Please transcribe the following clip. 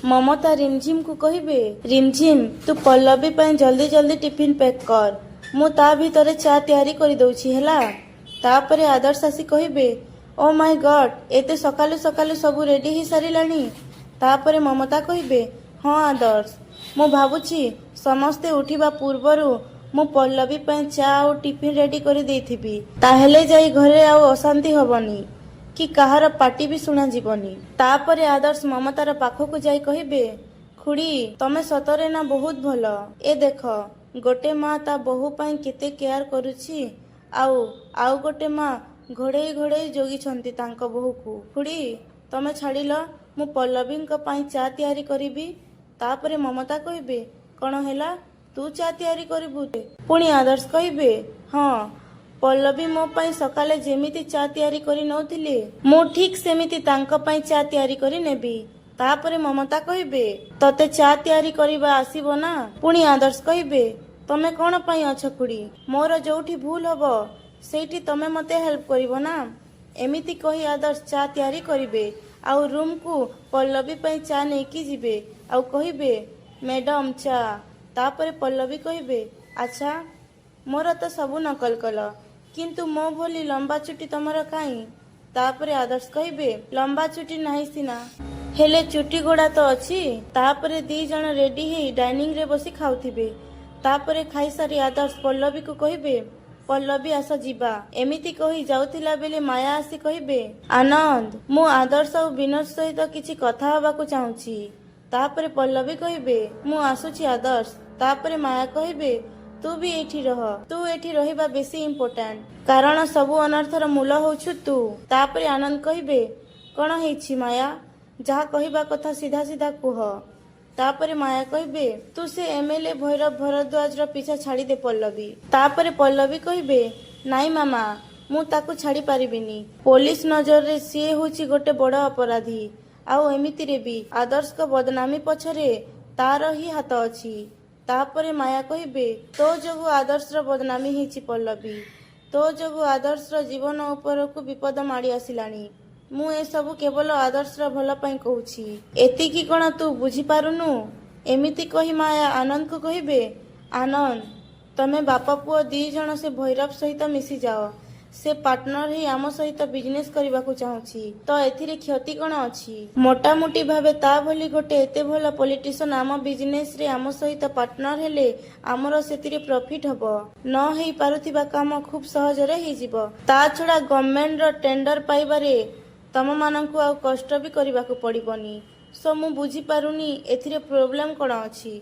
ममता रिमझिम को कहिबे, रिमझिम तू पल्लवी ପାଇଁ जल्दी जल्दी टिफिन पैक कर, मु ता भितर चा तैयारी करि दउछि हैला। तापरे आदर्श आसी कहिबे, ओ माय गॉड एते सकालु सकालु सब रेडी ही सारिलानी। तापरे ममता कहिबे, हाँ आदर्श मु भाबुछि समस्ते उठिबा पूर्वरु मु पल्लवी ପାଇଁ चा और टिफिन रेडी करि देइथिबि, ताहेले जाई घरे आउ अशांति हबनी कि काहार पाटी भी शुणा जीवनी। तापरे आदर्श ममतार पाखकु जाई कहिबे, खुड़ी तमे सतरे ना बहुत भल, ए देख गोटे माँ ता बहु पाई केते केयर करुछि, आउ गोटे माँ घोड़े घोड़े जोगिछंती तांको बहु को। खुड़ी तमे छाड़िल मु पल्लवींक पाई चा तैयारी करिबी। तापरे ममता कहिबे, कौन हैला तू चा तैयारी करिबु? पुणी आदर्श कहिबे, हाँ पल्लवी मो पाई सकाले जेमिति चा तैयारी करि नौथिले मु ठीक सेमिति तांको पाई चा तैयारी करि नेबी। तापरे ममता कहिबे, तते चा तैयारी करिबा आसीबो ना? पुणी आदर्श कहिबे, तमे कोन पाई अछ खुड़ी, मोर जोठी भूल हबो सेठी तमे मते हेल्प करिवो ना? एमिति कहि आदर्श चा तैयारी करिबे आउ रूम को पल्लवी पाई चा नेकी जिबे आउ कहिबे, मैडम चा। तापरे पल्लवी कहिबे, अच्छा मोर तो सबु नकल कल किंतु मो भोली लंबा चुटी तमर काई? तापरे आदर्श कहिबे, लंबा चुटी नाही सिना हेले चुटी गोड़ा तो अछि। तापरे दी जण रेडी ही डाइनिंग रे बसी खाउथिबे। तापरे खाई सारी आदर्श पल्लवी को कहिबे, पल्लवी आस जीवा। एमिति कहि जाउथिला बेले माया आसी कहिबे, आनंद मु आदर्श और विनोद सहित किछि कथा हबाकू चाहूछि। तापरे पल्लवी कहिबे, मु आसुछि आदर्श। तापरे माया कहिबे, तू भी एठी रह, तू एठी रहिबा बेसी इम्पोर्टेंट, कारण सबु अनर्थर मूल होछु तू। तापरे आनंद कहिबे, कौन हेछि माया, जहा कहिबा कथा सीधा सीधा कुह। तापरे माया कहिबे, तू से एमएलए भैरव भरद्वाज रो पीछा छाड़ी दे पल्लवी। तापरे पल्लवी कहिबे, नाई मामा मु ताकू छाड़ी पारिबिनी, पुलिस नजर रे सिए होछि गोटे बड़ अपराधी, आउ एमिति रे भी आदर्श को बदनामी पछरे तार ही हाथ अछि। तापरे माया कहिबे, तो जोगु आदर्श रो बदनामी हेछि पल्लवी, तो जोगु आदर्श रो जीवन ऊपर को विपद माड़ी आसिलानी, मु ए सब केवल आदर्श रो भल पई कहूछि, एतिकी कोन तू बुझी पारुनु? एमिति कहि माया आनंद को कहिबे, आनंद तमे बापा पुओ दी जण से भैरव सहित मिसी जाओ, से पार्टनर ही आम सहित बिजनेस करबाकू चाहूछि, तो एथिरे क्षति कोन अछि? मोटामोटी भाबे ता भली गोटे एते भल पॉलिटिशियन आम बिजनेस रे आम सहित पार्टनर हेले आमर सेतिरे प्रॉफिट हबो, न हेई पारुथिबा काम खूब सहज रे हेई जिवो। ता छडा गवर्नमेंट रो टेंडर पाइबारे तम माननकू आ कष्ट भी करबाकू पड़िबनी। सो मु बुझी पारुनी एथिरे प्रॉब्लम कोन अछि।